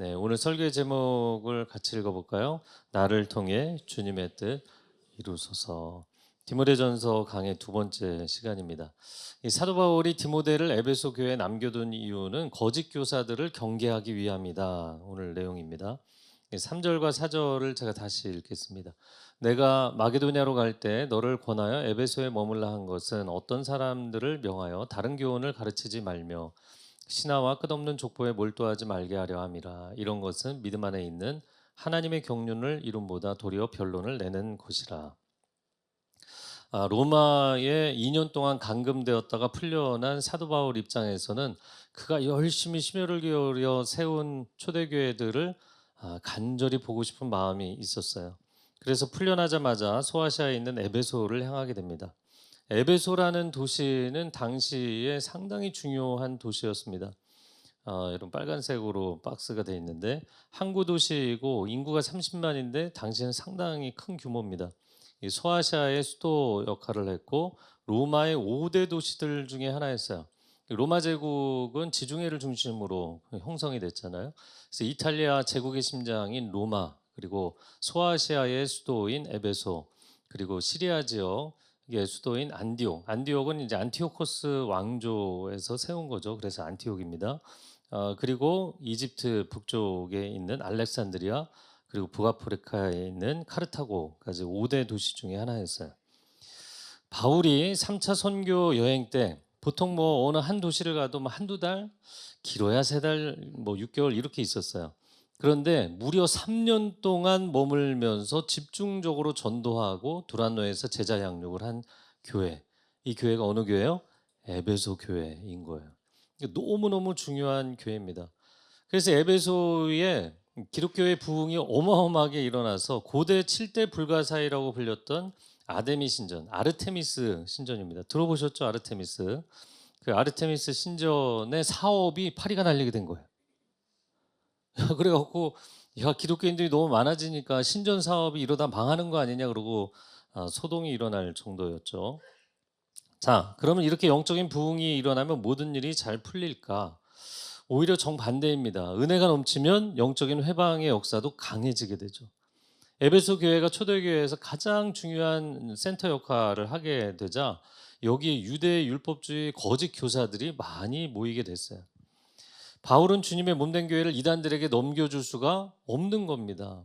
네, 오늘 설교의 제목을 같이 읽어볼까요? 나를 통해 주님의 뜻 이루소서. 디모데전서 강의 두 번째 시간입니다. 이 사도 바울이 디모데를 에베소 교회에 남겨둔 이유는 거짓 교사들을 경계하기 위함이다. 오늘 내용입니다. 3절과 4절을 제가 다시 읽겠습니다. 내가 마게도냐로 갈 때 너를 권하여 에베소에 머물라 한 것은 어떤 사람들을 명하여 다른 교훈을 가르치지 말며 신하와 끝없는 족보에 몰두하지 말게 하려 함이라. 이런 것은 믿음 안에 있는 하나님의 경륜을 이룸보다 도리어 변론을 내는 것이라. 로마에 2년 동안 감금되었다가 풀려난 사도 바울 입장에서는 그가 열심히 심혈을 기울여 세운 초대교회들을 간절히 보고 싶은 마음이 있었어요. 그래서 풀려나자마자 소아시아에 있는 에베소를 향하게 됩니다. 에베소라는 도시는 당시에 상당히 중요한 도시였습니다. 이런 빨간색으로 박스가 되어 있는데 항구 도시이고 인구가 30만인데 당시에는 상당히 큰 규모입니다. 이 소아시아의 수도 역할을 했고 로마의 5대 도시들 중에 하나였어요. 로마 제국은 지중해를 중심으로 형성이 됐잖아요. 그래서 이탈리아 제국의 심장인 로마, 그리고 소아시아의 수도인 에베소, 그리고 시리아 지역의 수도인 안디옥. 안디옥은 이제 안티오코스 왕조에서 세운 거죠. 그래서 안티옥입니다. 그리고 이집트 북쪽에 있는 알렉산드리아, 그리고 북아프리카에 있는 카르타고까지 5대 도시 중에 하나였어요. 바울이 3차 선교 여행 때 보통 뭐 어느 한 도시를 가도 뭐 한두 달, 길어야 3달, 뭐 6개월 이렇게 있었어요. 그런데 무려 3년 동안 머물면서 집중적으로 전도하고 두란노에서 제자 양육을 한 교회. 이 교회가 어느 교회요? 에베소 교회인 거예요. 너무너무 중요한 교회입니다. 그래서 에베소에 기독교의 부흥이 어마어마하게 일어나서 고대 7대 불가사의라고 불렸던 아데미 신전, 아르테미스 신전입니다. 들어보셨죠? 아르테미스. 그 아르테미스 신전의 사업이 파리가 날리게 된 거예요. 그래갖고 야, 기독교인들이 너무 많아지니까 신전 사업이 이러다 망하는 거 아니냐 그러고 소동이 일어날 정도였죠. 자, 그러면 이렇게 영적인 부흥이 일어나면 모든 일이 잘 풀릴까? 오히려 정반대입니다. 은혜가 넘치면 영적인 회방의 역사도 강해지게 되죠. 에베소 교회가 초대교회에서 가장 중요한 센터 역할을 하게 되자 여기에 유대 율법주의 거짓 교사들이 많이 모이게 됐어요. 바울은 주님의 몸된 교회를 이단들에게 넘겨줄 수가 없는 겁니다.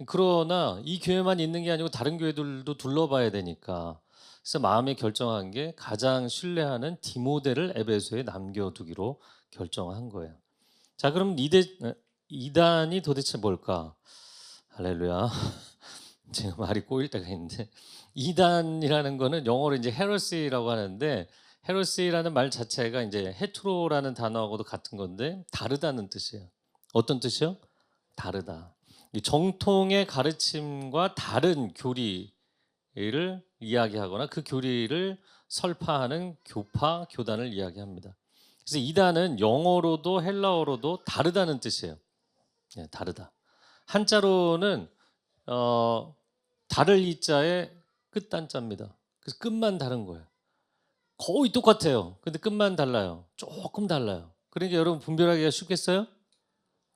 그러나 이 교회만 있는 게 아니고 다른 교회들도 둘러봐야 되니까, 그래서 마음에 결정한 게 가장 신뢰하는 디모데를 에베소에 남겨두기로 결정한 거예요. 자, 그럼 이단이 도대체 뭘까? 할렐루야. 제가 말이 꼬일 때가 있는데, 이단이라는 거는 영어로 이제 헤러시라고 하는데, 헤러시라는 말 자체가 이제 헤트로라는 단어하고도 같은 건데 다르다는 뜻이에요. 어떤 뜻이요? 다르다. 이 정통의 가르침과 다른 교리를 이야기하거나 그 교리를 설파하는 교파, 교단을 이야기합니다. 그래서 이단은 영어로도 헬라어로도 다르다는 뜻이에요. 네, 다르다. 한자로는 다를 이자의 끝단자입니다. 그래서 끝만 다른 거예요. 거의 똑같아요. 근데 끝만 달라요. 조금 달라요. 그러니까 여러분 분별하기가 쉽겠어요?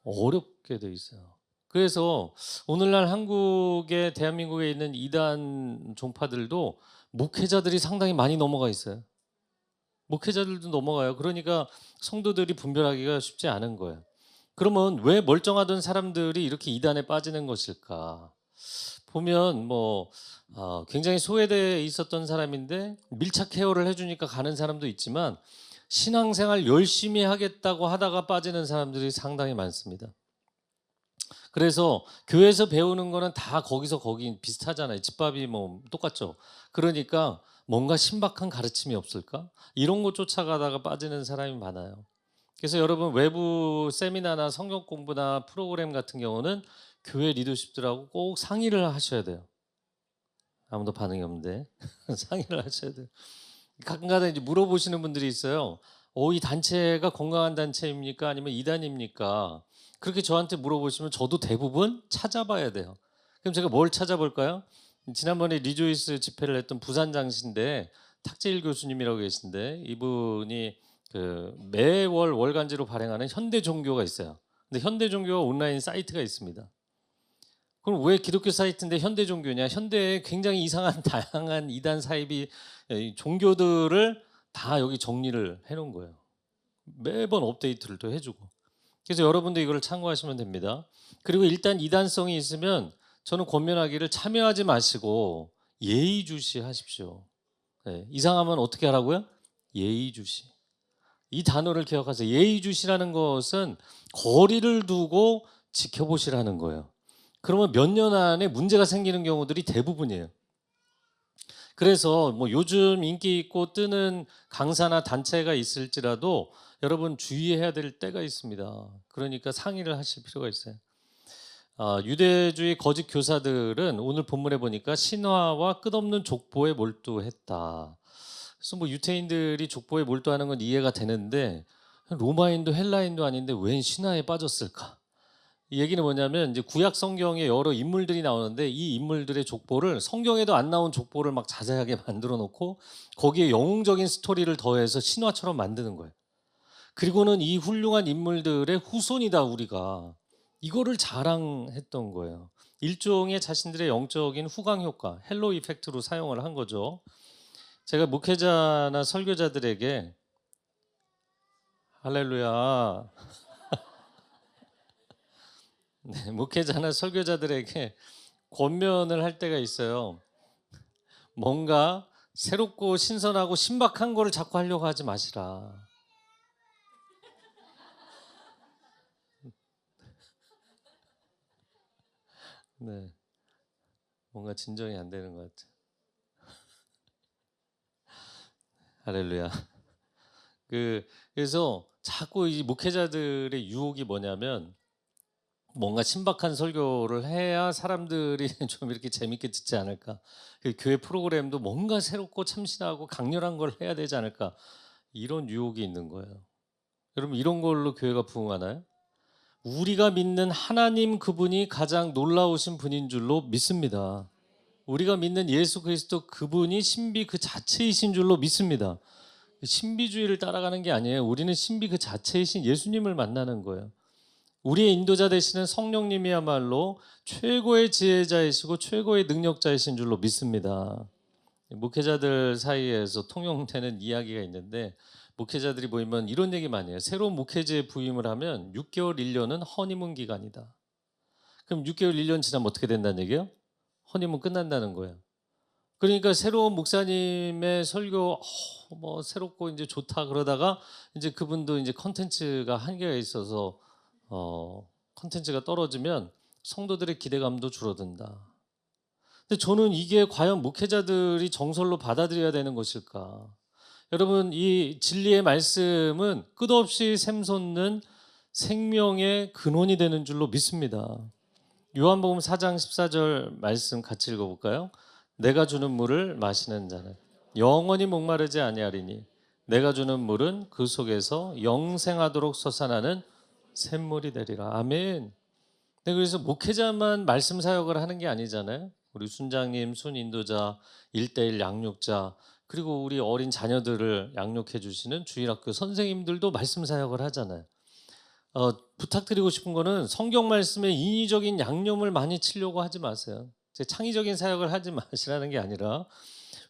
어렵게 돼 있어요. 그래서 오늘날 한국에, 대한민국에 있는 이단 종파들도 목회자들이 상당히 많이 넘어가 있어요. 목회자들도 넘어가요. 그러니까 성도들이 분별하기가 쉽지 않은 거예요. 그러면 왜 멀쩡하던 사람들이 이렇게 이단에 빠지는 것일까? 보면 뭐 굉장히 소외되어 있었던 사람인데 밀착 케어를 해주니까 가는 사람도 있지만 신앙생활 열심히 하겠다고 하다가 빠지는 사람들이 상당히 많습니다. 그래서 교회에서 배우는 거는 다 거기서 거기 비슷하잖아요. 집밥이 뭐 똑같죠. 그러니까 뭔가 신박한 가르침이 없을까? 이런 거 쫓아가다가 빠지는 사람이 많아요. 그래서 여러분 외부 세미나나 성경 공부나 프로그램 같은 경우는 교회 리더십들하고 꼭 상의를 하셔야 돼요. 아무도 반응이 없는데 상의를 하셔야 돼요. 가끔가다 이제 물어보시는 분들이 있어요. 이 단체가 건강한 단체입니까? 아니면 이단입니까? 그렇게 저한테 물어보시면 저도 대부분 찾아봐야 돼요. 그럼 제가 뭘 찾아볼까요? 지난번에 리조이스 집회를 했던 부산장신대 탁재일 교수님이라고 계신데 이분이 그 매월 월간지로 발행하는 현대 종교가 있어요. 근데 현대 종교가 온라인 사이트가 있습니다. 그럼 왜 기독교 사이트인데 현대 종교냐? 현대에 굉장히 이상한 다양한 이단 사이비 종교들을 다 여기 정리를 해놓은 거예요. 매번 업데이트를 또 해주고. 그래서 여러분도 이거를 참고하시면 됩니다. 그리고 일단 이단성이 있으면 저는 권면하기를 참여하지 마시고 예의주시하십시오. 네, 이상하면 어떻게 하라고요? 예의주시. 이 단어를 기억하세요. 예의주시라는 것은 거리를 두고 지켜보시라는 거예요. 그러면 몇 년 안에 문제가 생기는 경우들이 대부분이에요. 그래서 뭐 요즘 인기 있고 뜨는 강사나 단체가 있을지라도 여러분 주의해야 될 때가 있습니다. 그러니까 상의를 하실 필요가 있어요. 유대주의 거짓 교사들은 오늘 본문에 보니까 신화와 끝없는 족보에 몰두했다. 그래서 뭐 유태인들이 족보에 몰두하는 건 이해가 되는데 로마인도 헬라인도 아닌데 웬 신화에 빠졌을까? 이 얘기는 뭐냐면 이제 구약 성경에 여러 인물들이 나오는데 이 인물들의 족보를 성경에도 안 나온 족보를 막 자세하게 만들어 놓고 거기에 영웅적인 스토리를 더해서 신화처럼 만드는 거예요. 그리고는 이 훌륭한 인물들의 후손이다 우리가 이거를 자랑했던 거예요. 일종의 자신들의 영적인 후광 효과, 헬로 이펙트로 사용을 한 거죠. 제가 목회자나 설교자들에게 할렐루야. 네, 목회자나 설교자들에게 권면을 할 때가 있어요. 뭔가 새롭고 신선하고 신박한 거를 자꾸 하려고 하지 마시라. 네, 뭔가 진정이 안 되는 것 같아요. 할렐루야. 그래서 자꾸 이 목회자들의 유혹이 뭐냐면 뭔가 신박한 설교를 해야 사람들이 좀 이렇게 재밌게 듣지 않을까. 그 교회 프로그램도 뭔가 새롭고 참신하고 강렬한 걸 해야 되지 않을까. 이런 유혹이 있는 거예요. 여러분 이런 걸로 교회가 부흥하나요? 우리가 믿는 하나님 그분이 가장 놀라우신 분인 줄로 믿습니다. 우리가 믿는 예수 그리스도 그분이 신비 그 자체이신 줄로 믿습니다. 신비주의를 따라가는 게 아니에요. 우리는 신비 그 자체이신 예수님을 만나는 거예요. 우리의 인도자 되시는 성령님이야말로 최고의 지혜자이시고 최고의 능력자이신 줄로 믿습니다. 목회자들 사이에서 통용되는 이야기가 있는데 목회자들이 모이면 이런 얘기 많이 해요. 새로운 목회자에 부임을 하면 6개월, 1년은 허니문 기간이다. 그럼 6개월, 1년 지나면 어떻게 된다는 얘기예요? 허니문 끝난다는 거예요. 그러니까 새로운 목사님의 설교 뭐 새롭고 이제 좋다 그러다가 이제 그분도 이제 컨텐츠가 한계가 있어서 컨텐츠가 떨어지면 성도들의 기대감도 줄어든다. 근데 저는 이게 과연 목회자들이 정설로 받아들여야 되는 것일까? 여러분 이 진리의 말씀은 끝없이 샘솟는 생명의 근원이 되는 줄로 믿습니다. 요한복음 4장 14절 말씀 같이 읽어볼까요? 내가 주는 물을 마시는 자는 영원히 목마르지 아니하리니 내가 주는 물은 그 속에서 영생하도록 솟아나는 샘물이 되리라. 아멘. 네, 그래서 목회자만 말씀 사역을 하는 게 아니잖아요. 우리 순장님, 순인도자, 1:1 양육자, 그리고 우리 어린 자녀들을 양육해 주시는 주일학교 선생님들도 말씀 사역을 하잖아요. 부탁드리고 싶은 거는 성경 말씀에 인위적인 양념을 많이 치려고 하지 마세요. 제 창의적인 사역을 하지 마시라는 게 아니라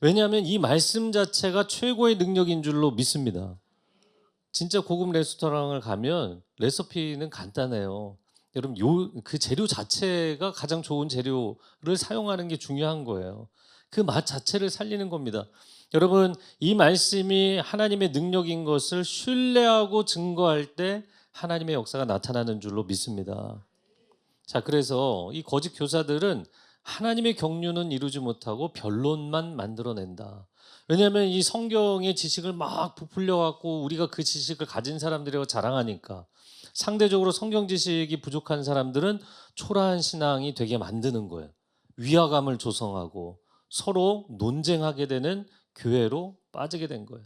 왜냐하면 이 말씀 자체가 최고의 능력인 줄로 믿습니다. 진짜 고급 레스토랑을 가면 레시피는 간단해요. 여러분 그 재료 자체가 가장 좋은 재료를 사용하는 게 중요한 거예요. 그 맛 자체를 살리는 겁니다. 여러분 이 말씀이 하나님의 능력인 것을 신뢰하고 증거할 때 하나님의 역사가 나타나는 줄로 믿습니다. 자, 그래서 이 거짓 교사들은 하나님의 경륜은 이루지 못하고 변론만 만들어낸다. 왜냐하면 이 성경의 지식을 막 부풀려 갖고 우리가 그 지식을 가진 사람들이라고 자랑하니까 상대적으로 성경 지식이 부족한 사람들은 초라한 신앙이 되게 만드는 거예요. 위화감을 조성하고 서로 논쟁하게 되는 교회로 빠지게 된 거예요.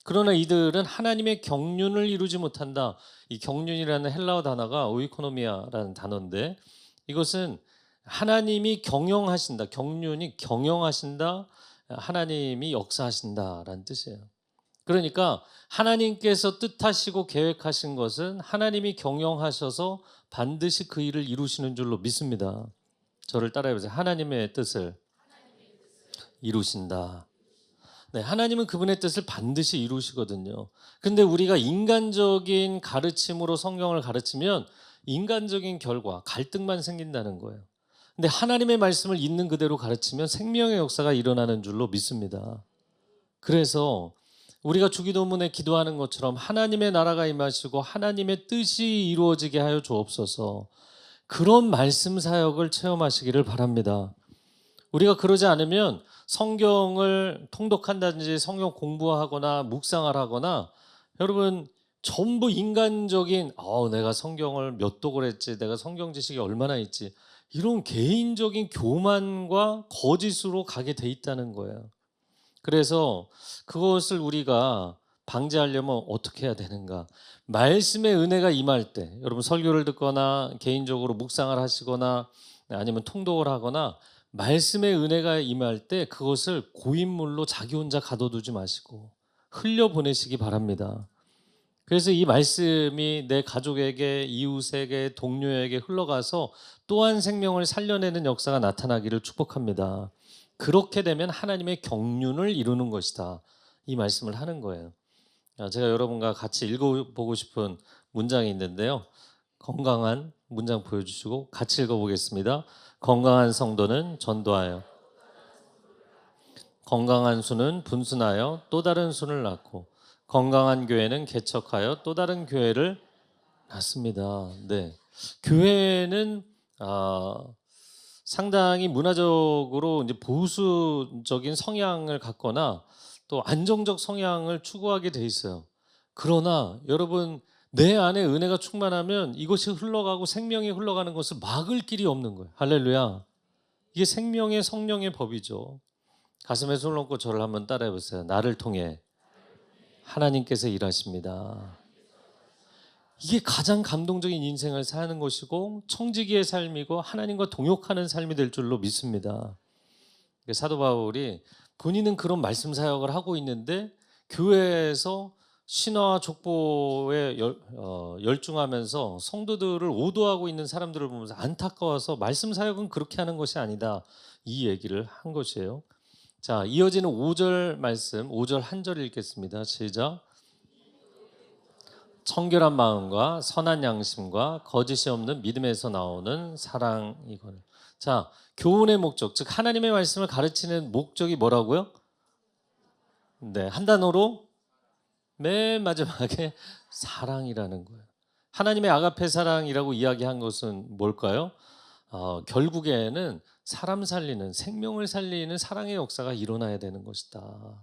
그러나 이들은 하나님의 경륜을 이루지 못한다. 이 경륜이라는 헬라어 단어가 오이코노미아라는 단어인데 이것은 하나님이 경영하신다. 경륜이 경영하신다. 하나님이 역사하신다라는 뜻이에요. 그러니까 하나님께서 뜻하시고 계획하신 것은 하나님이 경영하셔서 반드시 그 일을 이루시는 줄로 믿습니다. 저를 따라해 보세요. 하나님의 뜻을 이루신다. 네, 하나님은 그분의 뜻을 반드시 이루시거든요. 근데 우리가 인간적인 가르침으로 성경을 가르치면 인간적인 결과, 갈등만 생긴다는 거예요. 근데 하나님의 말씀을 있는 그대로 가르치면 생명의 역사가 일어나는 줄로 믿습니다. 그래서 우리가 주기도문에 기도하는 것처럼 하나님의 나라가 임하시고 하나님의 뜻이 이루어지게 하여 주옵소서, 그런 말씀 사역을 체험하시기를 바랍니다. 우리가 그러지 않으면 성경을 통독한다든지 성경 공부하거나 묵상을 하거나, 여러분, 전부 인간적인 내가 성경을 몇 독을 했지, 내가 성경 지식이 얼마나 있지, 이런 개인적인 교만과 거짓으로 가게 돼 있다는 거예요. 그래서 그것을 우리가 방지하려면 어떻게 해야 되는가? 말씀의 은혜가 임할 때, 여러분 설교를 듣거나 개인적으로 묵상을 하시거나 아니면 통독을 하거나 말씀의 은혜가 임할 때 그것을 고인물로 자기 혼자 가둬두지 마시고 흘려보내시기 바랍니다. 그래서 이 말씀이 내 가족에게, 이웃에게, 동료에게 흘러가서 또한 생명을 살려내는 역사가 나타나기를 축복합니다. 그렇게 되면 하나님의 경륜을 이루는 것이다, 이 말씀을 하는 거예요. 제가 여러분과 같이 읽어보고 싶은 문장이 있는데요. 건강한 문장 보여주시고 같이 읽어보겠습니다. 건강한 성도는 전도하여, 건강한 수는 분순하여 또 다른 순을 낳고, 건강한 교회는 개척하여 또 다른 교회를 낳습니다. 네, 교회는 상당히 문화적으로 이제 보수적인 성향을 갖거나 또 안정적 성향을 추구하게 돼 있어요. 그러나 여러분, 내 안에 은혜가 충만하면 이것이 흘러가고 생명이 흘러가는 것을 막을 길이 없는 거예요. 할렐루야. 이게 생명의 성령의 법이죠. 가슴에 손을 얹고 저를 한번 따라해 보세요. 나를 통해 하나님께서 일하십니다. 이게 가장 감동적인 인생을 사는 것이고 청지기의 삶이고 하나님과 동역하는 삶이 될 줄로 믿습니다. 사도 바울이 본인은 그런 말씀 사역을 하고 있는데 교회에서 신화와 족보에 열중하면서 성도들을 오도하고 있는 사람들을 보면서 안타까워서 말씀 사역은 그렇게 하는 것이 아니다, 이 얘기를 한 것이에요. 자, 이어지는 5절 말씀, 5절 한 절 읽겠습니다. 시작. 청결한 마음과 선한 양심과 거짓이 없는 믿음에서 나오는 사랑이거늘. 자, 교훈의 목적, 즉 하나님의 말씀을 가르치는 목적이 뭐라고요? 네, 한 단어로 맨 마지막에 사랑이라는 거예요. 하나님의 아가페 사랑이라고 이야기한 것은 뭘까요? 결국에는 사람 살리는, 생명을 살리는 사랑의 역사가 일어나야 되는 것이다.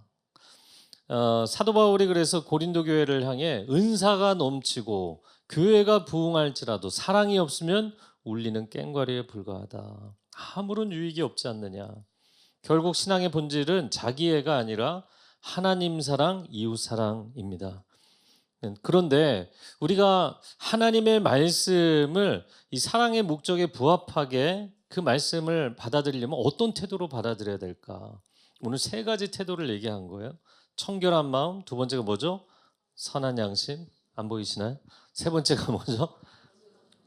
사도 바울이 그래서 고린도 교회를 향해 은사가 넘치고 교회가 부흥할지라도 사랑이 없으면 울리는 꽹과리에 불과하다, 아무런 유익이 없지 않느냐. 결국 신앙의 본질은 자기애가 아니라 하나님 사랑, 이웃 사랑입니다. 그런데 우리가 하나님의 말씀을 이 사랑의 목적에 부합하게 그 말씀을 받아들이려면 어떤 태도로 받아들여야 될까? 오늘 세 가지 태도를 얘기한 거예요. 청결한 마음, 두 번째가 뭐죠? 선한 양심, 안 보이시나요? 세 번째가 뭐죠?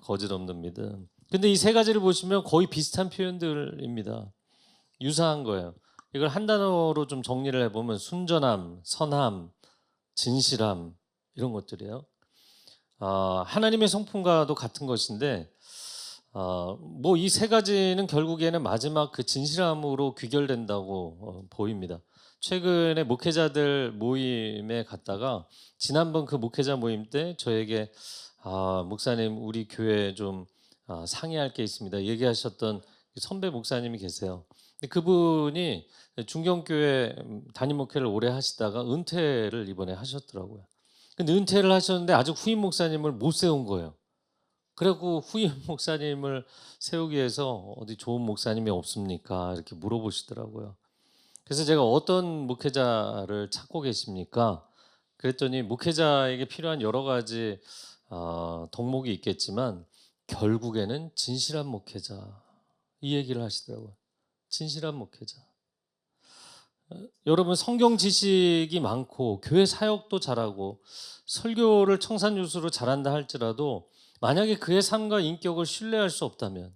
거짓 없는 믿음. 근데 이 세 가지를 보시면 거의 비슷한 표현들입니다. 유사한 거예요. 이걸 한 단어로 좀 정리를 해보면 순전함, 선함, 진실함, 이런 것들이에요. 하나님의 성품과도 같은 것인데 뭐 이 세 가지는 결국에는 마지막 그 진실함으로 귀결된다고 보입니다. 최근에 목회자들 모임에 갔다가 지난번 그 목회자 모임 때 저에게 목사님, 우리 교회 좀 상의할 게 있습니다, 얘기하셨던 선배 목사님이 계세요. 근데 그분이 중경교회 담임 목회를 오래 하시다가 은퇴를 이번에 하셨더라고요. 근데 은퇴를 하셨는데 아직 후임 목사님을 못 세운 거예요. 그래갖고 후임 목사님을 세우기 위해서 어디 좋은 목사님이 없습니까, 이렇게 물어보시더라고요. 그래서 제가 어떤 목회자를 찾고 계십니까? 그랬더니 목회자에게 필요한 여러 가지 덕목이 있겠지만 결국에는 진실한 목회자, 이 얘기를 하시더라고요. 진실한 목회자. 여러분 성경 지식이 많고 교회 사역도 잘하고 설교를 청산유수로 잘한다 할지라도 만약에 그의 삶과 인격을 신뢰할 수 없다면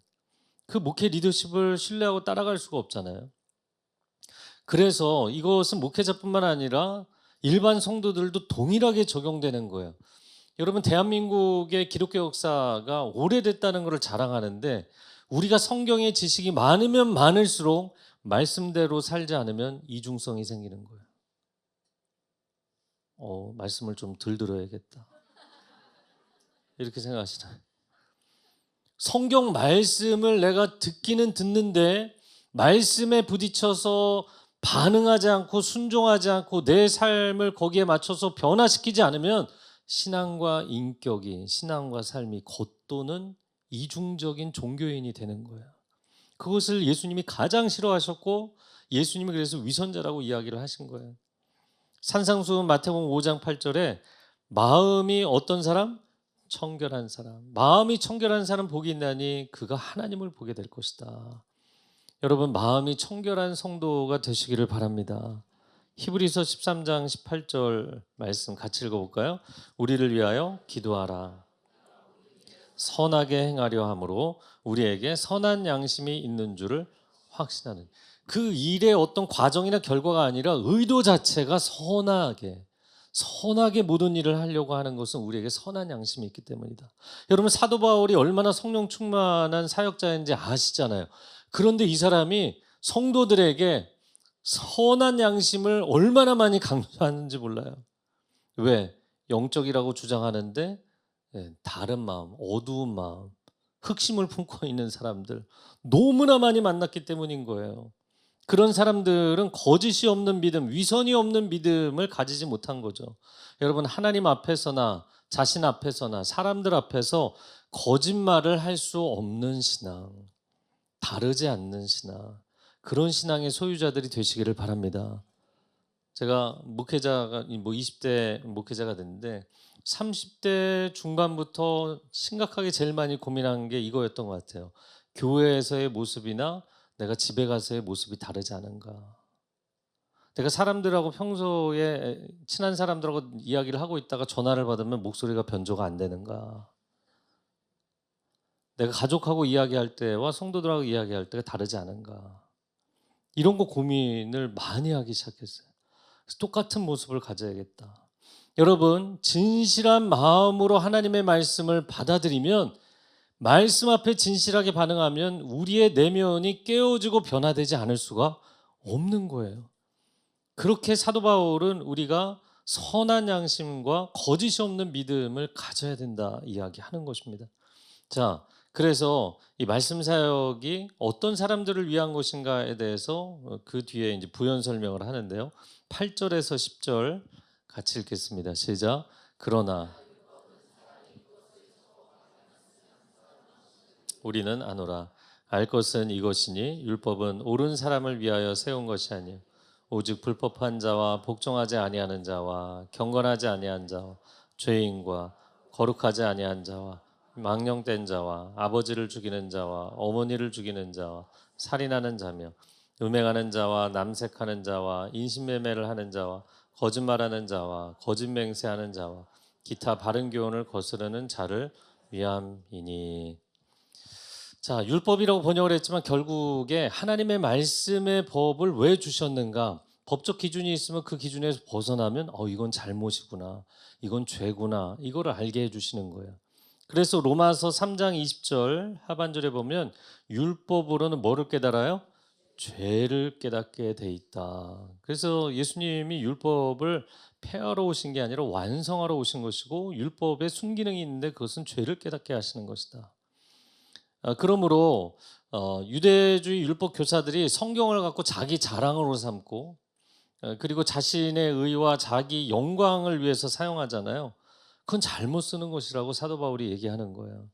그 목회 리더십을 신뢰하고 따라갈 수가 없잖아요. 그래서 이것은 목회자뿐만 아니라 일반 성도들도 동일하게 적용되는 거예요. 여러분 대한민국의 기독교 역사가 오래됐다는 것을 자랑하는데 우리가 성경의 지식이 많으면 많을수록 말씀대로 살지 않으면 이중성이 생기는 거예요. 말씀을 좀 덜 들어야겠다. 이렇게 생각하시나요? 성경 말씀을 내가 듣기는 듣는데 말씀에 부딪혀서 반응하지 않고 순종하지 않고 내 삶을 거기에 맞춰서 변화시키지 않으면 신앙과 인격이, 신앙과 삶이 겉도는 이중적인 종교인이 되는 거예요. 그것을 예수님이 가장 싫어하셨고 예수님이 그래서 위선자라고 이야기를 하신 거예요. 산상수훈 마태복음 5장 8절에 마음이 어떤 사람? 청결한 사람. 마음이 청결한 사람 복이 있나니 그가 하나님을 보게 될 것이다. 여러분 마음이 청결한 성도가 되시기를 바랍니다. 히브리서 13장 18절 말씀 같이 읽어볼까요? 우리를 위하여 기도하라. 선하게 행하려 함으로 우리에게 선한 양심이 있는 줄을 확신하는. 그 일의 어떤 과정이나 결과가 아니라 의도 자체가 선하게 모든 일을 하려고 하는 것은 우리에게 선한 양심이 있기 때문이다. 여러분 사도 바울이 얼마나 성령 충만한 사역자인지 아시잖아요. 그런데 이 사람이 성도들에게 선한 양심을 얼마나 많이 강조하는지 몰라요. 왜? 영적이라고 주장하는데 다른 마음, 어두운 마음, 흑심을 품고 있는 사람들 너무나 많이 만났기 때문인 거예요. 그런 사람들은 거짓이 없는 믿음, 위선이 없는 믿음을 가지지 못한 거죠. 여러분 하나님 앞에서나 자신 앞에서나 사람들 앞에서 거짓말을 할 수 없는 신앙, 다르지 않는 신앙, 그런 신앙의 소유자들이 되시기를 바랍니다. 제가 목회자가 20대 목회자가 됐는데 30대 중반부터 심각하게 제일 많이 고민한 게 이거였던 것 같아요. 교회에서의 모습이나 내가 집에 가서의 모습이 다르지 않은가. 내가 사람들하고 평소에 친한 사람들하고 이야기를 하고 있다가 전화를 받으면 목소리가 변조가 안 되는가. 내가 가족하고 이야기할 때와 성도들하고 이야기할 때가 다르지 않은가. 이런 거 고민을 많이 하기 시작했어요. 똑같은 모습을 가져야겠다. 여러분 진실한 마음으로 하나님의 말씀을 받아들이면 말씀 앞에 진실하게 반응하면 우리의 내면이 깨어지고 변화되지 않을 수가 없는 거예요. 그렇게 사도 바울은 우리가 선한 양심과 거짓이 없는 믿음을 가져야 된다 이야기하는 것입니다. 자, 그래서 이 말씀 사역이 어떤 사람들을 위한 것인가에 대해서 그 뒤에 이제 부연 설명을 하는데요. 8절에서 10절 같이 읽겠습니다. 시작. 그러나 우리는 아노라. 알 것은 이것이니 율법은 옳은 사람을 위하여 세운 것이 아니요 오직 불법한 자와 복종하지 아니하는 자와 경건하지 아니한 자와 죄인과 거룩하지 아니한 자와 망령된 자와 아버지를 죽이는 자와 어머니를 죽이는 자와 살인하는 자며 음행하는 자와 남색하는 자와 인신매매를 하는 자와 거짓말하는 자와 거짓맹세하는 자와 기타 바른 교훈을 거스르는 자를 위함이니. 자, 율법이라고 번역을 했지만 결국에 하나님의 말씀의 법을 왜 주셨는가? 법적 기준이 있으면 그 기준에서 벗어나면 이건 잘못이구나. 이건 죄구나. 이거를 알게 해 주시는 거예요. 그래서 로마서 3장 20절 하반절에 보면 율법으로는 뭐를 깨달아요? 죄를 깨닫게 돼 있다. 그래서 예수님이 율법을 폐하러 오신 게 아니라 완성하러 오신 것이고 율법에 순기능이 있는데 그것은 죄를 깨닫게 하시는 것이다. 그러므로 유대주의 율법 교사들이 성경을 갖고 자기 자랑으로 삼고 그리고 자신의 의와 자기 영광을 위해서 사용하잖아요. 그건 잘못 쓰는 것이라고 사도 바울이 얘기하는 거예요.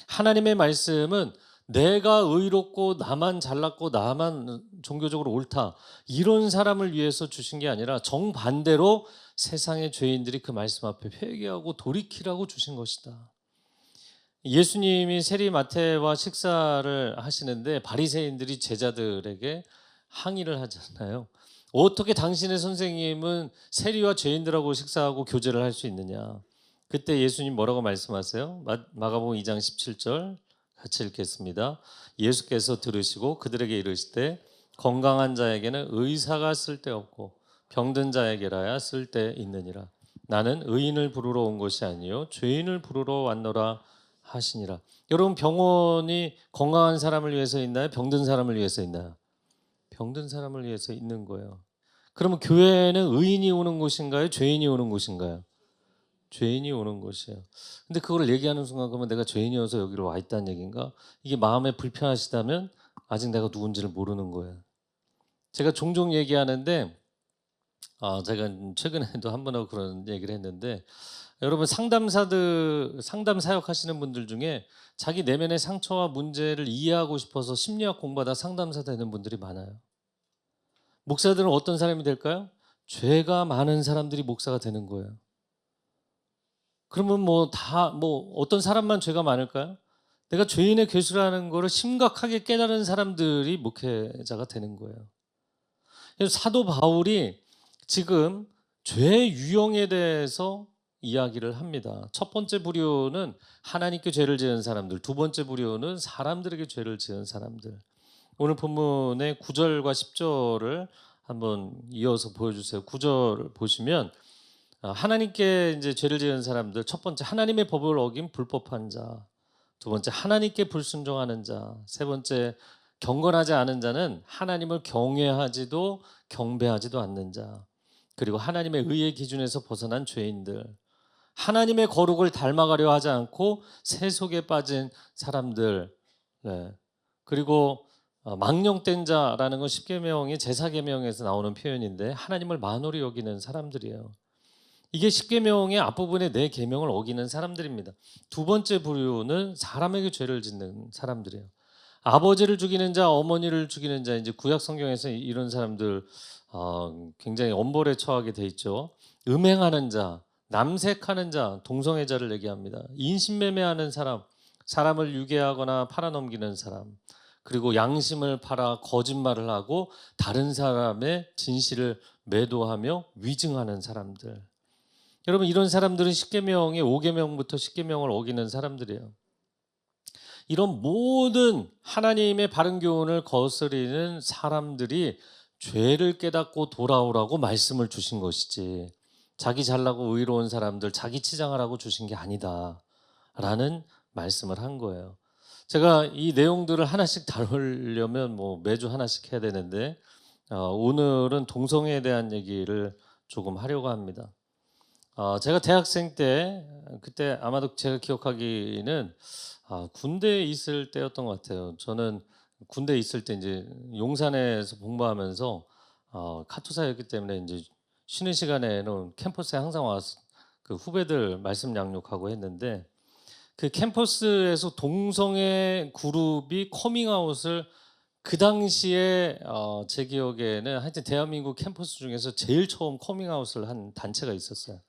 하나님의 말씀은 내가 의롭고 나만 잘났고 나만 종교적으로 옳다 이런 사람을 위해서 주신 게 아니라 정반대로 세상의 죄인들이 그 말씀 앞에 회개하고 돌이키라고 주신 것이다. 예수님이 세리 마태와 식사를 하시는데 바리새인들이 제자들에게 항의를 하잖아요. 어떻게 당신의 선생님은 세리와 죄인들하고 식사하고 교제를 할 수 있느냐. 그때 예수님 뭐라고 말씀하세요? 마가복음 2장 17절 같이 읽겠습니다. 예수께서 들으시고 그들에게 이르시되 건강한 자에게는 의사가 쓸데없고 병든 자에게라야 쓸데있느니라. 나는 의인을 부르러 온 것이 아니요 죄인을 부르러 왔노라 하시니라. 여러분, 병원이 건강한 사람을 위해서 있나요? 병든 사람을 위해서 있나요? 병든 사람을 위해서 있는 거예요. 그러면 교회는 의인이 오는 곳인가요? 죄인이 오는 곳인가요? 죄인이 오는 곳이에요. 근데 그걸 얘기하는 순간 그러면 내가 죄인이어서 여기로 와 있다는 얘기인가? 이게 마음에 불편하시다면 아직 내가 누군지를 모르는 거예요. 제가 종종 얘기하는데 제가 최근에도 한 번하고 그런 얘기를 했는데, 여러분, 상담 사역 하시는 분들 중에 자기 내면의 상처와 문제를 이해하고 싶어서 심리학 공부하다 상담사 되는 분들이 많아요. 목사들은 어떤 사람이 될까요? 죄가 많은 사람들이 목사가 되는 거예요. 그러면 어떤 사람만 죄가 많을까요? 내가 죄인의 괴수라는 거를 심각하게 깨달은 사람들이 목회자가 되는 거예요. 그래서 사도 바울이 지금 죄의 유형에 대해서 이야기를 합니다. 첫 번째 부류는 하나님께 죄를 지은 사람들, 두 번째 부류는 사람들에게 죄를 지은 사람들. 오늘 본문의 9절과 10절을 한번 이어서 보여주세요. 9절 보시면 하나님께 이제 죄를 지은 사람들, 첫 번째 하나님의 법을 어긴 불법한 자, 두 번째 하나님께 불순종하는 자, 세 번째 경건하지 않은 자는 하나님을 경외하지도 경배하지도 않는 자, 그리고 하나님의 의의 기준에서 벗어난 죄인들, 하나님의 거룩을 닮아가려 하지 않고 세속에 빠진 사람들, 네. 그리고 망령된 자라는 건 십계명의 제사계명에서 나오는 표현인데 하나님을 만홀히 여기는 사람들이에요. 이게 십계명의 앞부분의 네 계명을 어기는 사람들입니다. 두 번째 부류는 사람에게 죄를 짓는 사람들이에요. 아버지를 죽이는 자, 어머니를 죽이는 자, 이제 구약 성경에서 이런 사람들 굉장히 엄벌에 처하게 돼 있죠. 음행하는 자, 남색하는 자, 동성애자를 얘기합니다. 인신매매하는 사람, 사람을 유괴하거나 팔아넘기는 사람, 그리고 양심을 팔아 거짓말을 하고 다른 사람의 진실을 매도하며 위증하는 사람들. 여러분, 이런 사람들은 십계명의 5계명부터 십계명을 어기는 사람들이에요. 이런 모든 하나님의 바른 교훈을 거스리는 사람들이 죄를 깨닫고 돌아오라고 말씀을 주신 것이지, 자기 잘나고 의로운 사람들 자기 치장하라고 주신 게 아니다 라는 말씀을 한 거예요. 제가 이 내용들을 하나씩 다루려면 매주 하나씩 해야 되는데 오늘은 동성애에 대한 얘기를 조금 하려고 합니다. 제가 대학생 때, 그때 아마도 제가 기억하기는 군대에 있을 때였던 것 같아요. 저는 군대에 있을 때 이제 용산에서 복무하면서 카투사였기 때문에 이제 쉬는 시간에는 캠퍼스에 항상 와서 그 후배들 말씀 양육하고 했는데, 그 캠퍼스에서 동성애 그룹이 커밍아웃을 그 당시에 제 기억에는 하여튼 대한민국 캠퍼스 중에서 제일 처음 커밍아웃을 한 단체가 있었어요.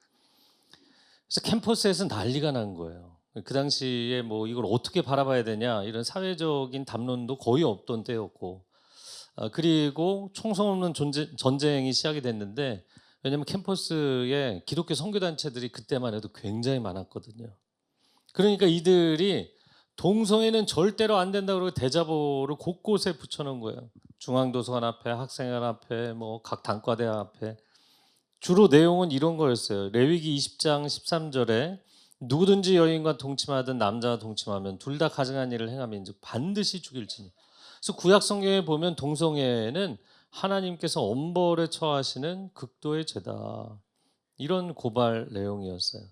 그래서 캠퍼스에서 난리가 난 거예요. 그 당시에 이걸 어떻게 바라봐야 되냐 이런 사회적인 담론도 거의 없던 때였고, 그리고 총성 없는 전쟁이 시작이 됐는데, 왜냐하면 캠퍼스에 기독교 선교단체들이 그때만 해도 굉장히 많았거든요. 그러니까 이들이 동성애는 절대로 안 된다고 그러고 대자보를 곳곳에 붙여놓은 거예요. 중앙도서관 앞에, 학생회관 앞에, 각 단과대 앞에. 주로 내용은 이런 거였어요. 레위기 20장 13절에 누구든지 여인과 동침하든 남자와 동침하면 둘 다 가증한 일을 행하면즉 반드시 죽일지니. 그래서 구약 성경에 보면 동성애는 하나님께서 엄벌에 처하시는 극도의 죄다, 이런 고발 내용이었어요.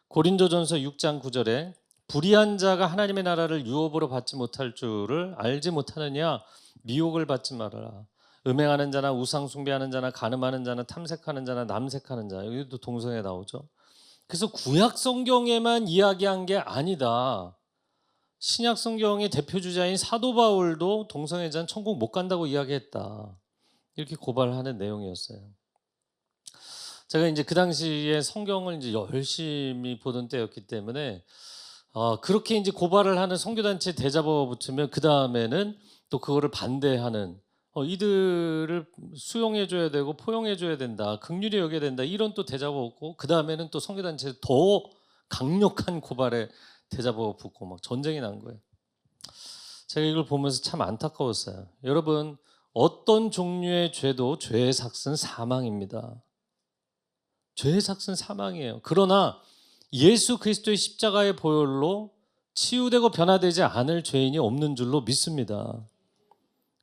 고린도전서 6장 9절에 불의한 자가 하나님의 나라를 유업으로 받지 못할 줄을 알지 못하느냐, 미혹을 받지 말아라. 음행하는 자나 우상 숭배하는 자나 간음하는 자나 탐색하는 자나 남색하는 자, 여기도 동성애 나오죠. 그래서 구약 성경에만 이야기한 게 아니다. 신약 성경의 대표 주자인 사도 바울도 동성애자는 천국 못 간다고 이야기했다, 이렇게 고발하는 내용이었어요. 제가 이제 그 당시에 성경을 이제 열심히 보던 때였기 때문에 그렇게 이제 고발을 하는 선교단체 대자보 붙으면 그 다음에는 또 그거를 반대하는 이들을 수용해 줘야 되고 포용해 줘야 된다. 긍휼히 여겨야 된다. 이런 또 대자보 없고 그다음에는 또 선교단체에서 더 강력한 고발에 대자보가 붙고 막 전쟁이 난 거예요. 제가 이걸 보면서 참 안타까웠어요. 여러분, 어떤 종류의 죄도 죄의 삭은 사망입니다. 죄의 삭은 사망이에요. 그러나 예수 그리스도의 십자가의 보혈로 치유되고 변화되지 않을 죄인이 없는 줄로 믿습니다.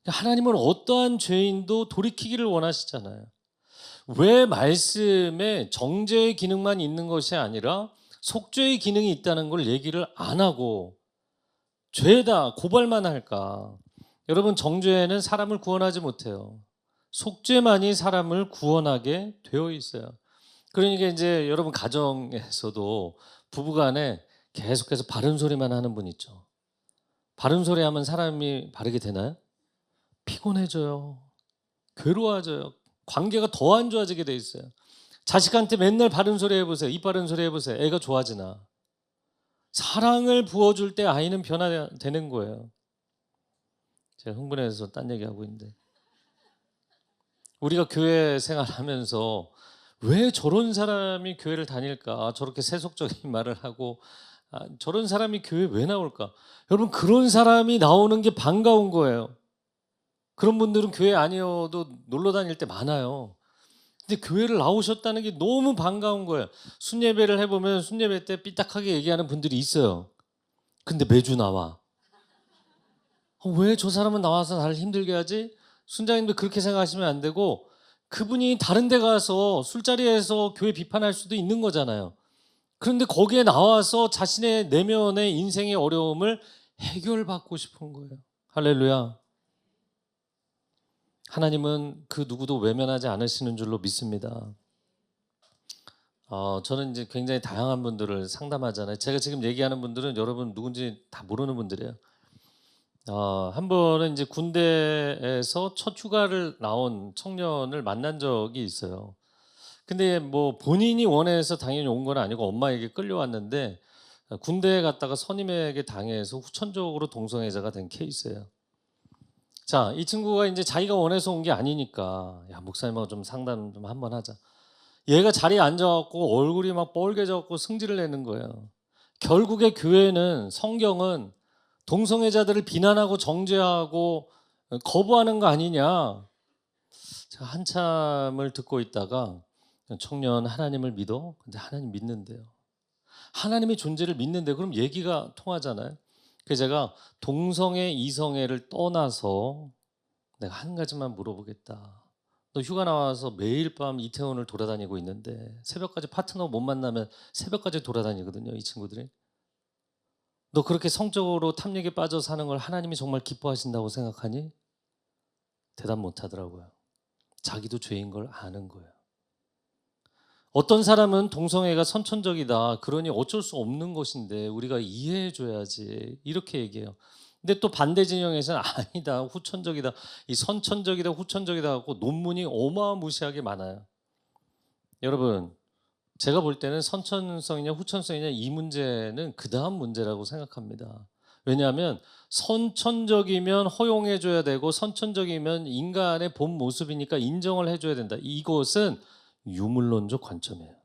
하나님은 어떠한 죄인도 돌이키기를 원하시잖아요. 왜 말씀에 정죄의 기능만 있는 것이 아니라 속죄의 기능이 있다는 걸 얘기를 안 하고 죄다 고발만 할까? 여러분, 정죄는 사람을 구원하지 못해요. 속죄만이 사람을 구원하게 되어 있어요. 그러니까 이제 여러분 가정에서도 부부간에 계속해서 바른 소리만 하는 분 있죠. 바른 소리 하면 사람이 바르게 되나요? 피곤해져요. 괴로워져요. 관계가 더 안 좋아지게 돼 있어요. 자식한테 맨날 바른 소리 해보세요. 이 바른 소리 해보세요. 애가 좋아지나? 사랑을 부어줄 때 아이는 변화되는 거예요. 제가 흥분해서 딴 얘기하고 있는데, 우리가 교회 생활하면서 왜 저런 사람이 교회를 다닐까? 저렇게 세속적인 말을 하고 저런 사람이 교회 왜 나올까? 여러분, 그런 사람이 나오는 게 반가운 거예요. 그런 분들은 교회 아니어도 놀러 다닐 때 많아요. 근데 교회를 나오셨다는 게 너무 반가운 거예요. 순예배를 해보면 순예배 때 삐딱하게 얘기하는 분들이 있어요. 근데 매주 나와. 왜 저 사람은 나와서 나를 힘들게 하지? 순장님도 그렇게 생각하시면 안 되고, 그분이 다른 데 가서 술자리에서 교회 비판할 수도 있는 거잖아요. 그런데 거기에 나와서 자신의 내면의 인생의 어려움을 해결받고 싶은 거예요. 할렐루야. 하나님은 그 누구도 외면하지 않으시는 줄로 믿습니다. 저는 이제 굉장히 다양한 분들을 상담하잖아요. 제가 지금 얘기하는 분들은 여러분 누군지 다 모르는 분들이에요. 한 번은 이제 군대에서 첫 휴가를 나온 청년을 만난 적이 있어요. 근데 뭐 본인이 원해서 당연히 온 건 아니고 엄마에게 끌려왔는데, 군대에 갔다가 선임에게 당해서 후천적으로 동성애자가 된 케이스예요. 자, 이 친구가 이제 자기가 원해서 온 게 아니니까, 야, 목사님하고 좀 상담 좀 한번 하자. 얘가 자리에 앉아갖고 얼굴이 막 뻘개져갖고 승질을 내는 거예요. 결국에 교회는, 성경은 동성애자들을 비난하고 정죄하고 거부하는 거 아니냐. 제가 한참을 듣고 있다가, 청년 하나님을 믿어? 근데 하나님 믿는데요. 하나님의 존재를 믿는데 그럼 얘기가 통하잖아요. 그래서 제가 동성애, 이성애를 떠나서 내가 한 가지만 물어보겠다. 너 휴가 나와서 매일 밤 이태원을 돌아다니고 있는데 새벽까지 파트너 못 만나면 새벽까지 돌아다니거든요, 이 친구들이. 너 그렇게 성적으로 탐닉에 빠져 사는 걸 하나님이 정말 기뻐하신다고 생각하니? 대답 못 하더라고요. 자기도 죄인 걸 아는 거예요. 어떤 사람은 동성애가 선천적이다, 그러니 어쩔 수 없는 것인데 우리가 이해해 줘야지, 이렇게 얘기해요. 근데 또 반대 진영에서는 아니다, 후천적이다, 이 선천적이다 후천적이다 하고 논문이 어마무시하게 많아요. 여러분, 제가 볼 때는 선천성이냐 후천성이냐 이 문제는 그 다음 문제라고 생각합니다. 왜냐하면 선천적이면 허용해 줘야 되고 선천적이면 인간의 본 모습이니까 인정을 해줘야 된다. 이것은 유물론적 관점이에요.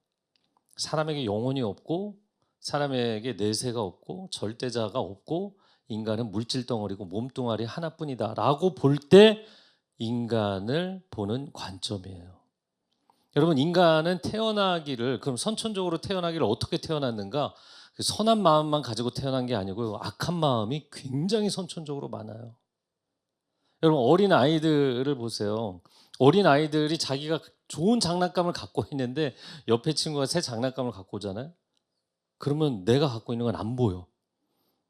사람에게 영혼이 없고 사람에게 내세가 없고 절대자가 없고 인간은 물질 덩어리고 몸뚱아리 하나뿐이다 라고 볼 때 인간을 보는 관점이에요. 여러분, 인간은 태어나기를, 그럼 선천적으로 태어나기를 어떻게 태어났는가? 선한 마음만 가지고 태어난 게 아니고요, 악한 마음이 굉장히 선천적으로 많아요. 여러분, 어린 아이들을 보세요. 어린 아이들이 자기가 좋은 장난감을 갖고 있는데 옆에 친구가 새 장난감을 갖고 오잖아요. 그러면 내가 갖고 있는 건 안 보여.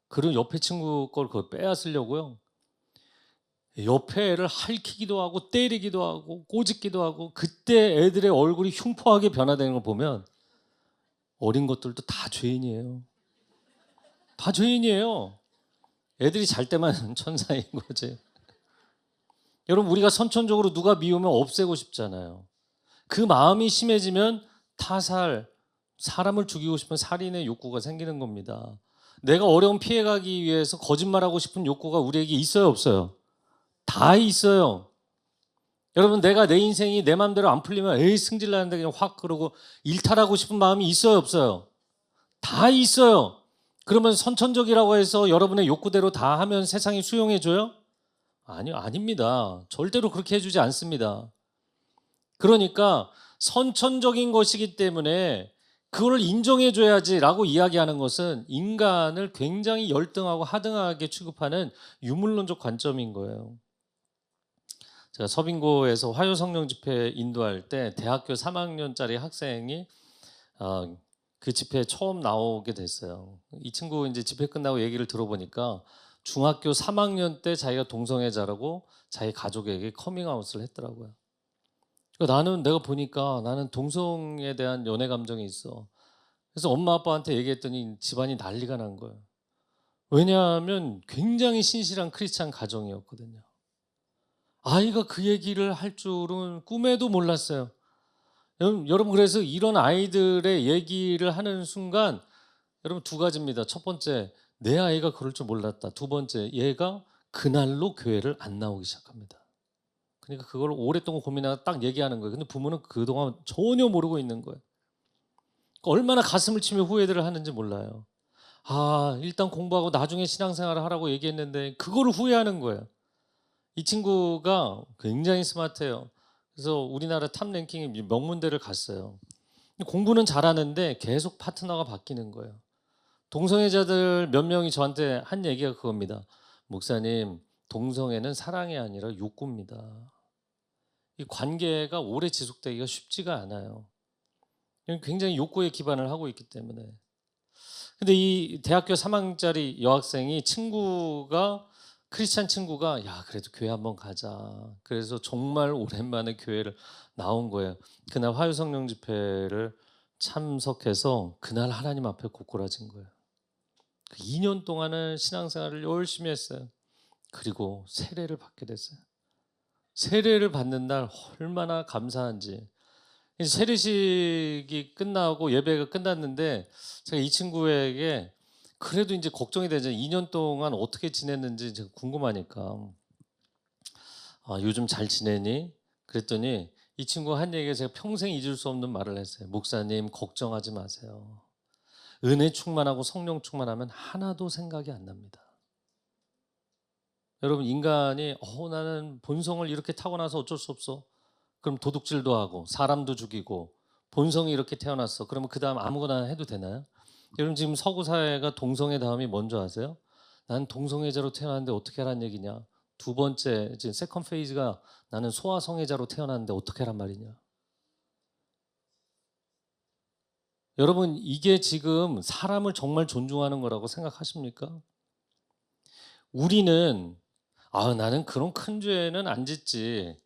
그리고 옆에 친구 걸 그걸 빼앗으려고요, 옆에 애를 핥히기도 하고 때리기도 하고 꼬집기도 하고, 그때 애들의 얼굴이 흉포하게 변화되는 걸 보면 어린 것들도 다 죄인이에요. 다 죄인이에요. 애들이 잘 때만 천사인 거지. 여러분, 우리가 선천적으로 누가 미우면 없애고 싶잖아요. 그 마음이 심해지면 타살, 사람을 죽이고 싶은 살인의 욕구가 생기는 겁니다. 내가 어려움 피해가기 위해서 거짓말하고 싶은 욕구가 우리에게 있어요 없어요? 다 있어요. 여러분, 내가 내 인생이 내 마음대로 안 풀리면 에이 승질 나는데 그냥 확 그러고 일탈하고 싶은 마음이 있어요, 없어요? 다 있어요. 그러면 선천적이라고 해서 여러분의 욕구대로 다 하면 세상이 수용해 줘요? 아니요, 아닙니다. 절대로 그렇게 해주지 않습니다. 그러니까 선천적인 것이기 때문에 그걸 인정해 줘야지라고 이야기하는 것은 인간을 굉장히 열등하고 하등하게 취급하는 유물론적 관점인 거예요. 제가 서빙고에서 화요성령 집회 인도할 때 대학교 3학년짜리 학생이 그 집회에 처음 나오게 됐어요. 이 친구 이제 집회 끝나고 얘기를 들어보니까 중학교 3학년 때 자기가 동성애자라고 자기 가족에게 커밍아웃을 했더라고요. 그러니까 내가 보니까 나는 동성에 대한 연애 감정이 있어. 그래서 엄마 아빠한테 얘기했더니 집안이 난리가 난 거예요. 왜냐하면 굉장히 신실한 크리스찬 가정이었거든요. 아이가 그 얘기를 할 줄은 꿈에도 몰랐어요. 여러분, 그래서 이런 아이들의 얘기를 하는 순간 여러분, 두 가지입니다. 첫 번째, 내 아이가 그럴 줄 몰랐다. 두 번째, 얘가 그날로 교회를 안 나오기 시작합니다. 그러니까 그걸 오랫동안 고민하다 딱 얘기하는 거예요. 근데 부모는 그동안 전혀 모르고 있는 거예요. 얼마나 가슴을 치며 후회들을 하는지 몰라요. 일단 공부하고 나중에 신앙생활을 하라고 얘기했는데 그거를 후회하는 거예요. 이 친구가 굉장히 스마트해요. 그래서 우리나라 탑 랭킹 명문대를 갔어요. 공부는 잘하는데 계속 파트너가 바뀌는 거예요. 동성애자들 몇 명이 저한테 한 얘기가 그겁니다. 목사님, 동성애는 사랑이 아니라 욕구입니다. 이 관계가 오래 지속되기가 쉽지가 않아요. 굉장히 욕구에 기반을 하고 있기 때문에. 근데 이 대학교 3학년짜리 여학생이 크리스찬 친구가 그래도 교회 한번 가자. 그래서 정말 오랜만에 교회를 나온 거예요. 그날 화요성령 집회를 참석해서 그날 하나님 앞에 고꾸라진 거예요. 그 2년 동안은 신앙생활을 열심히 했어요. 그리고 세례를 받게 됐어요. 세례를 받는 날 얼마나 감사한지. 세례식이 끝나고 예배가 끝났는데 제가 이 친구에게 그래도 이제 걱정이 되죠. 2년 동안 어떻게 지냈는지 제가 궁금하니까. 요즘 잘 지내니? 그랬더니 이 친구가 한 얘기가 제가 평생 잊을 수 없는 말을 했어요. 목사님, 걱정하지 마세요. 은혜 충만하고 성령 충만하면 하나도 생각이 안 납니다. 여러분, 인간이 나는 본성을 이렇게 타고나서 어쩔 수 없어. 그럼 도둑질도 하고 사람도 죽이고 본성이 이렇게 태어났어. 그러면 그 다음 아무거나 해도 되나요? 여러분, 지금 서구 사회가 동성애 다음이 뭔지 아세요? 난 동성애자로 태어났는데 어떻게 하란 얘기냐. 두 번째, 지금 세컨 페이지가 나는 소아성애자로 태어났는데 어떻게 하란 말이냐. 여러분, 이게 지금 사람을 정말 존중하는 거라고 생각하십니까? 우리는 나는 그런 큰 죄는 안 짓지.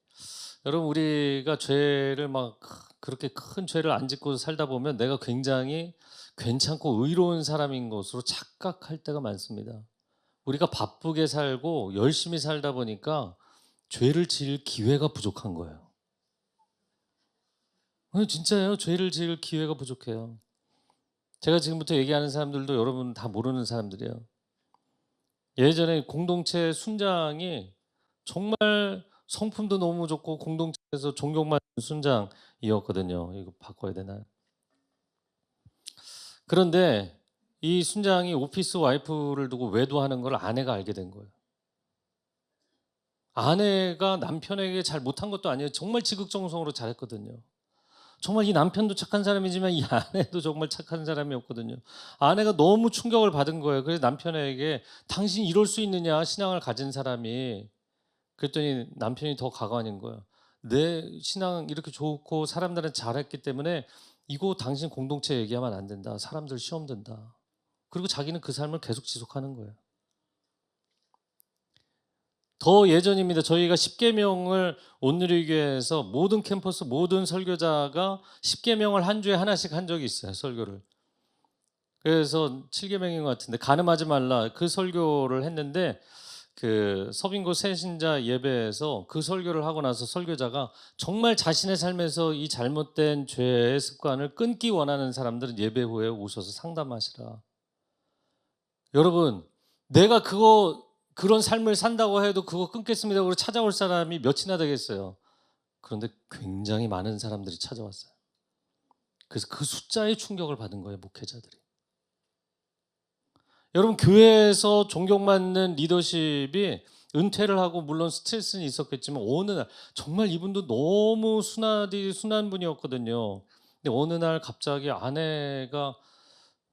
여러분, 우리가 죄를 막 그렇게 큰 죄를 안 짓고 살다 보면 내가 굉장히 괜찮고 의로운 사람인 것으로 착각할 때가 많습니다. 우리가 바쁘게 살고 열심히 살다 보니까 죄를 지을 기회가 부족한 거예요. 진짜예요. 죄를 지을 기회가 부족해요. 제가 지금부터 얘기하는 사람들도 여러분 다 모르는 사람들이에요. 예전에 공동체 순장이 정말 성품도 너무 좋고 공동체에서 존경받는 순장이었거든요. 이거 바꿔야 되나요? 그런데 이 순장이 오피스 와이프를 두고 외도하는 걸 아내가 알게 된 거예요. 아내가 남편에게 잘 못한 것도 아니에요. 정말 지극정성으로 잘했거든요. 정말 이 남편도 착한 사람이지만 이 아내도 정말 착한 사람이었거든요. 아내가 너무 충격을 받은 거예요. 그래서 남편에게 당신 이럴 수 있느냐, 신앙을 가진 사람이. 그랬더니 남편이 더 가관인 거예요. 내 신앙 이렇게 좋고 사람들은 잘했기 때문에 이거 당신 공동체 얘기하면 안 된다. 사람들 시험 든다. 그리고 자기는 그 삶을 계속 지속하는 거예요. 더 예전입니다. 저희가 10계명을 온누리교회에서 모든 캠퍼스 모든 설교자가 10계명을 한 주에 하나씩 한 적이 있어요. 설교를. 그래서 7계명인 것 같은데 간음하지 말라 그 설교를 했는데 그 서빙고 새신자 예배에서 그 설교를 하고 나서 설교자가 정말 자신의 삶에서 이 잘못된 죄의 습관을 끊기 원하는 사람들은 예배 후에 오셔서 상담하시라. 여러분, 내가 그런 삶을 산다고 해도 그거 끊겠습니다. 그러고 찾아올 사람이 몇이나 되겠어요. 그런데 굉장히 많은 사람들이 찾아왔어요. 그래서 그 숫자에 충격을 받은 거예요, 목회자들이. 여러분, 교회에서 존경받는 리더십이 은퇴를 하고 물론 스트레스는 있었겠지만 어느 날 정말 이분도 너무 순한 분이었거든요. 근데 어느 날 갑자기 아내가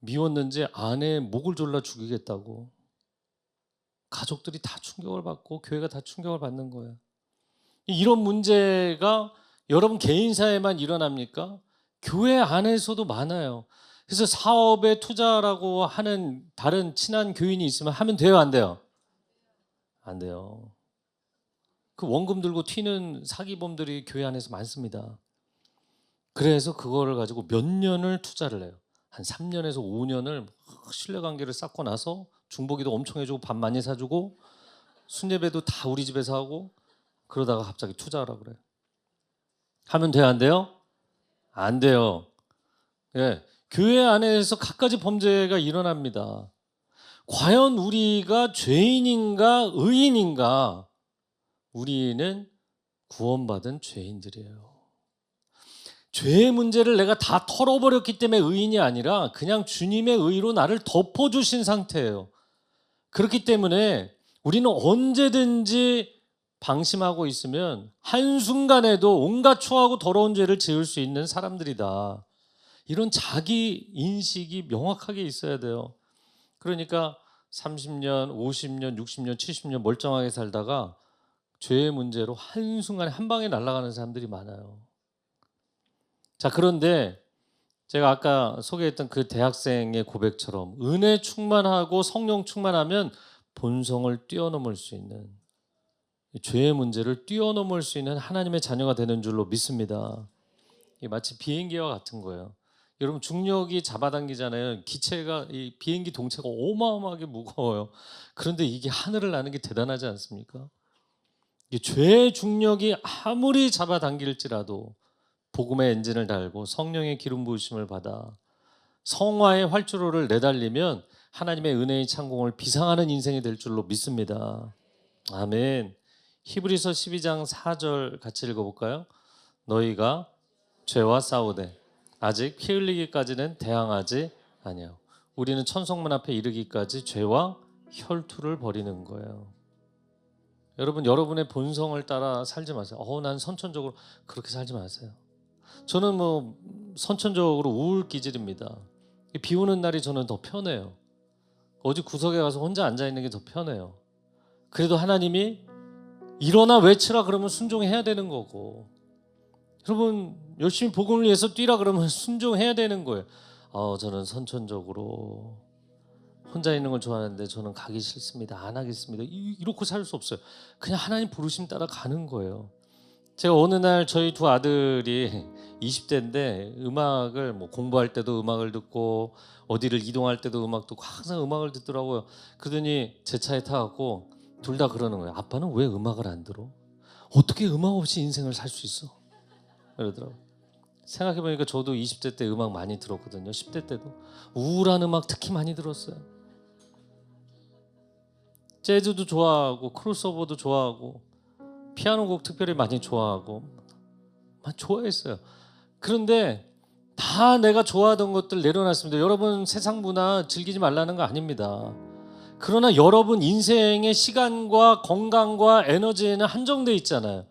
미웠는지 아내의 목을 졸라 죽이겠다고, 가족들이 다 충격을 받고 교회가 다 충격을 받는 거예요. 이런 문제가 여러분 개인사에만 일어납니까? 교회 안에서도 많아요. 그래서 사업에 투자라고 하는 다른 친한 교인이 있으면 하면 돼요, 안 돼요? 안 돼요. 그 원금 들고 튀는 사기범들이 교회 안에서 많습니다. 그래서 그거를 가지고 몇 년을 투자를 해요. 한 3년에서 5년을 신뢰관계를 쌓고 나서 중보기도 엄청 해주고 밥 많이 사주고 순예배도 다 우리 집에서 하고, 그러다가 갑자기 투자하라고 그래요. 하면 돼요, 안 돼요? 안 돼요. 예, 교회 안에서 갖가지 범죄가 일어납니다. 과연 우리가 죄인인가 의인인가? 우리는 구원받은 죄인들이에요. 죄의 문제를 내가 다 털어버렸기 때문에 의인이 아니라 그냥 주님의 의로 나를 덮어주신 상태예요. 그렇기 때문에 우리는 언제든지 방심하고 있으면 한순간에도 온갖 추하고 더러운 죄를 지을 수 있는 사람들이다. 이런 자기 인식이 명확하게 있어야 돼요. 그러니까 30년, 50년, 60년, 70년 멀쩡하게 살다가 죄의 문제로 한순간에 한 방에 날아가는 사람들이 많아요. 자, 그런데 제가 아까 소개했던 그 대학생의 고백처럼 은혜 충만하고 성령 충만하면 본성을 뛰어넘을 수 있는, 죄의 문제를 뛰어넘을 수 있는 하나님의 자녀가 되는 줄로 믿습니다. 이게 마치 비행기와 같은 거예요. 여러분, 중력이 잡아당기잖아요. 기체가, 이 비행기 동체가 어마어마하게 무거워요. 그런데 이게 하늘을 나는 게 대단하지 않습니까? 이 죄의 중력이 아무리 잡아당길지라도 복음의 엔진을 달고 성령의 기름 부으심을 받아 성화의 활주로를 내달리면 하나님의 은혜의 창공을 비상하는 인생이 될 줄로 믿습니다. 아멘. 히브리서 12장 4절 같이 읽어볼까요? 너희가 죄와 싸우되 아직 피 흘리기까지는 대항하지 아니하고. 우리는 천성문 앞에 이르기까지 죄와 혈투를 벌이는 거예요. 여러분, 여러분의 본성을 따라 살지 마세요. 난 선천적으로 그렇게 살지 마세요. 저는 뭐 선천적으로 우울 기질입니다. 비 오는 날이 저는 더 편해요. 어디 구석에 가서 혼자 앉아 있는 게 더 편해요. 그래도 하나님이 일어나 외치라 그러면 순종해야 되는 거고, 여러분 열심히 복음을 위해서 뛰라 그러면 순종해야 되는 거예요. 저는 선천적으로 혼자 있는 걸 좋아하는데 저는 가기 싫습니다. 안 하겠습니다. 이렇게 살 수 없어요. 그냥 하나님 부르심 따라 가는 거예요. 제가 어느 날 저희 두 아들이 20대인데 음악을 뭐 공부할 때도 음악을 듣고 어디를 이동할 때도 음악 듣고 항상 음악을 듣더라고요. 그러더니 제 차에 타갖고 둘 다 그러는 거예요. 아빠는 왜 음악을 안 들어? 어떻게 음악 없이 인생을 살 수 있어? 그러더라고요. 생각해보니까 저도 20대 때 음악 많이 들었거든요. 10대 때도 우울한 음악 특히 많이 들었어요. 재즈도 좋아하고 크로스오버도 좋아하고 피아노 곡 특별히 많이 좋아하고 많이 좋아했어요. 그런데 다 내가 좋아하던 것들 내려놨습니다. 여러분, 세상 문화 즐기지 말라는 거 아닙니다. 그러나 여러분 인생의 시간과 건강과 에너지에는 한정돼 있잖아요.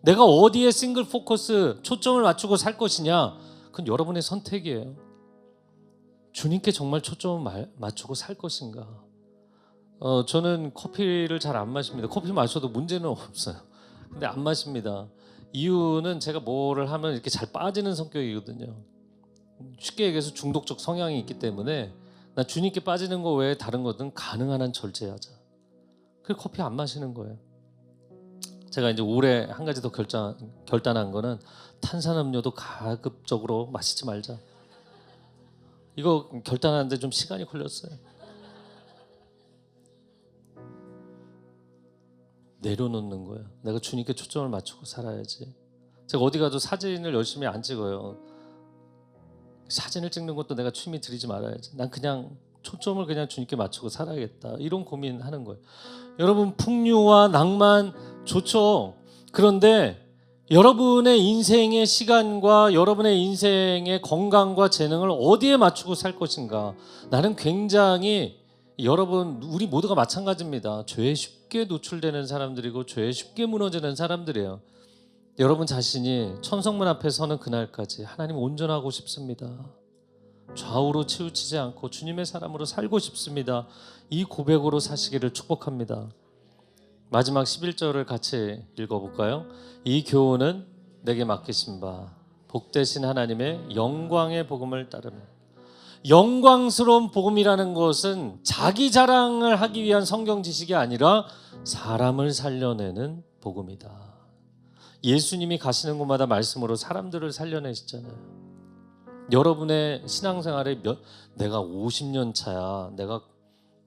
내가 어디에 싱글 포커스 초점을 맞추고 살 것이냐, 그건 여러분의 선택이에요. 주님께 정말 초점을 맞추고 살 것인가. 저는 커피를 잘 안 마십니다. 커피 마셔도 문제는 없어요. 근데 안 마십니다. 이유는 제가 뭐를 하면 이렇게 잘 빠지는 성격이거든요. 쉽게 얘기해서 중독적 성향이 있기 때문에 나 주님께 빠지는 거 외에 다른 것은 가능한 한 절제하자. 그래서 커피 안 마시는 거예요. 제가 이제 올해 한 가지 더 결단한 거는 탄산음료도 가급적으로 마시지 말자. 이거 결단하는데 좀 시간이 걸렸어요. 내려놓는 거예요. 내가 주님께 초점을 맞추고 살아야지. 제가 어디 가도 사진을 열심히 안 찍어요. 사진을 찍는 것도 내가 취미 들이지 말아야지. 난 그냥 초점을 그냥 주님께 맞추고 살아야겠다. 이런 고민하는 거예요. 여러분, 풍류와 낭만 좋죠. 그런데 여러분의 인생의 시간과 여러분의 인생의 건강과 재능을 어디에 맞추고 살 것인가? 나는 굉장히 여러분 우리 모두가 마찬가지입니다. 죄에 쉽게 노출되는 사람들이고 죄에 쉽게 무너지는 사람들이에요. 여러분 자신이 천성문 앞에 서는 그날까지 하나님 온전하고 싶습니다. 좌우로 치우치지 않고 주님의 사람으로 살고 싶습니다. 이 고백으로 사시기를 축복합니다. 마지막 11절을 같이 읽어볼까요? 이 교훈은 내게 맡기신 바 복되신 하나님의 영광의 복음을 따르며. 영광스러운 복음이라는 것은 자기 자랑을 하기 위한 성경 지식이 아니라 사람을 살려내는 복음이다. 예수님이 가시는 곳마다 말씀으로 사람들을 살려내시잖아요. 여러분의 신앙생활에 내가 50년 차야, 내가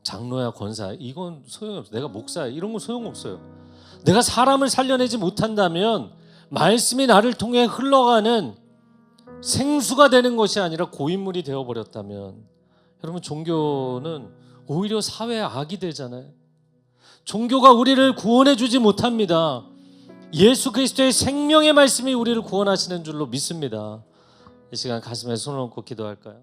장로야, 권사야, 이건 소용없어요. 내가 목사야, 이런 건 소용없어요. 내가 사람을 살려내지 못한다면 말씀이 나를 통해 흘러가는 생수가 되는 것이 아니라 고인물이 되어버렸다면 여러분 종교는 오히려 사회의 악이 되잖아요. 종교가 우리를 구원해 주지 못합니다. 예수 그리스도의 생명의 말씀이 우리를 구원하시는 줄로 믿습니다. 이 시간 가슴에 손을 얹고 기도할까요?